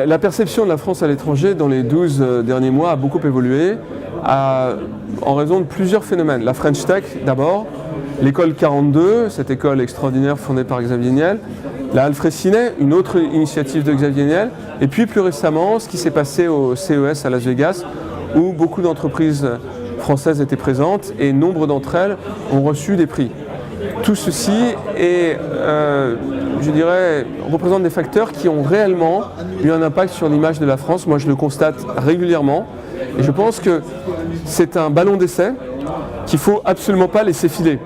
La perception de la France à l'étranger dans les 12 derniers mois a beaucoup évolué en raison de plusieurs phénomènes. La French Tech d'abord, l'école 42, cette école extraordinaire fondée par Xavier Niel, la Alfred Ciné, une autre initiative de Xavier Niel, et puis plus récemment ce qui s'est passé au CES à Las Vegas où beaucoup d'entreprises françaises étaient présentes et nombre d'entre elles ont reçu des prix. Tout ceci est, je dirais, représente des facteurs qui ont réellement eu un impact sur l'image de la France. Moi, je le constate régulièrement et je pense que c'est un ballon d'essai qu'il ne faut absolument pas laisser filer.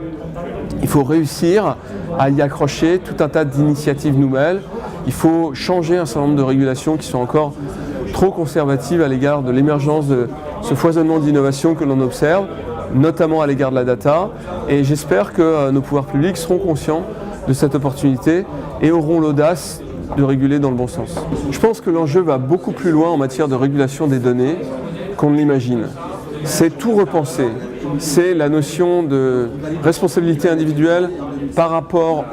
Il faut réussir à y accrocher tout un tas d'initiatives nouvelles. Il faut changer un certain nombre de régulations qui sont encore trop conservatives à l'égard de l'émergence de ce foisonnement d'innovation que l'on observe, notamment à l'égard de la data. Et j'espère que nos pouvoirs publics seront conscients de cette opportunité et auront l'audace de réguler dans le bon sens. Je pense que l'enjeu va beaucoup plus loin en matière de régulation des données qu'on ne l'imagine. C'est tout repenser. C'est la notion de responsabilité individuelle par rapport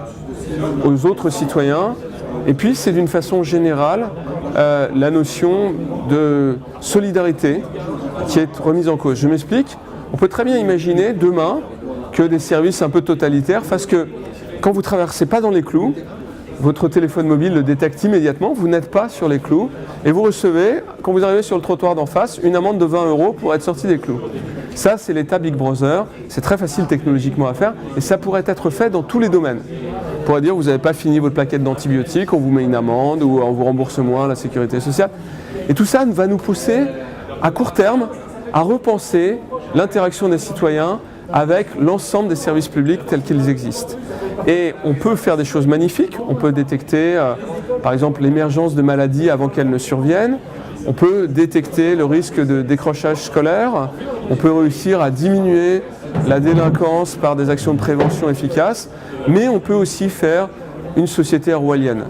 aux autres citoyens. Et puis c'est d'une façon générale la notion de solidarité qui est remise en cause. Je m'explique. On peut très bien imaginer demain que des services un peu totalitaires fassent que quand vous ne traversez pas dans les clous, votre téléphone mobile le détecte immédiatement, vous n'êtes pas sur les clous et vous recevez, quand vous arrivez sur le trottoir d'en face, une amende de 20 € pour être sorti des clous. Ça, c'est l'état Big Brother, c'est très facile technologiquement à faire et ça pourrait être fait dans tous les domaines. On pourrait dire, vous n'avez pas fini votre plaquette d'antibiotiques, on vous met une amende ou on vous rembourse moins la sécurité sociale. Et tout ça va nous pousser, à court terme, à repenser l'interaction des citoyens avec l'ensemble des services publics tels qu'ils existent. Et on peut faire des choses magnifiques, on peut détecter par exemple l'émergence de maladies avant qu'elles ne surviennent, on peut détecter le risque de décrochage scolaire, on peut réussir à diminuer la délinquance par des actions de prévention efficaces, mais on peut aussi faire une société orwellienne.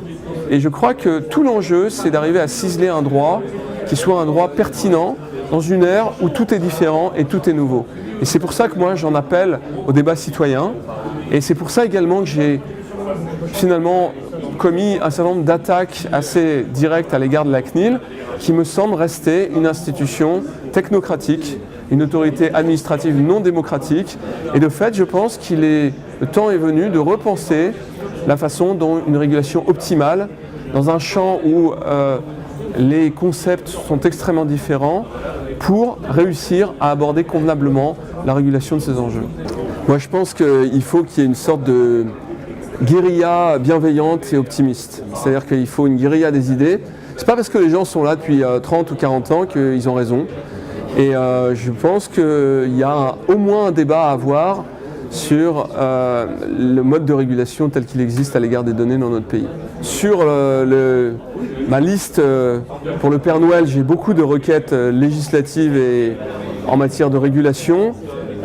Et je crois que tout l'enjeu, c'est d'arriver à ciseler un droit qui soit un droit pertinent dans une ère où tout est différent et tout est nouveau. Et c'est pour ça que moi j'en appelle au débat citoyen et c'est pour ça également que j'ai finalement commis un certain nombre d'attaques assez directes à l'égard de la CNIL qui me semble rester une institution technocratique, une autorité administrative non démocratique et de fait je pense le temps est venu de repenser la façon dont une régulation optimale dans un champ où les concepts sont extrêmement différents pour réussir à aborder convenablement la régulation de ces enjeux. Moi je pense qu'il faut qu'il y ait une sorte de guérilla bienveillante et optimiste. C'est-à-dire qu'il faut une guérilla des idées. C'est pas parce que les gens sont là depuis 30 ou 40 ans qu'ils ont raison. Et je pense qu'il y a au moins un débat à avoir sur le mode de régulation tel qu'il existe à l'égard des données dans notre pays. Sur ma liste pour le Père Noël, j'ai beaucoup de requêtes législatives et en matière de régulation.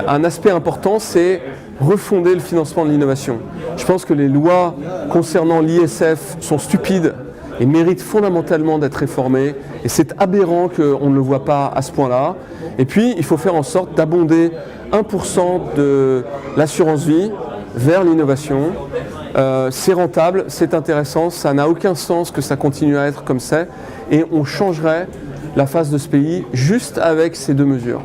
Un aspect important, c'est refonder le financement de l'innovation. Je pense que les lois concernant l'ISF sont stupides et méritent fondamentalement d'être réformées. Et c'est aberrant qu'on ne le voit pas à ce point-là. Et puis, il faut faire en sorte d'abonder 1% de l'assurance vie vers l'innovation. C'est rentable, c'est intéressant, ça n'a aucun sens que ça continue à être comme ça. Et on changerait la face de ce pays juste avec ces deux mesures.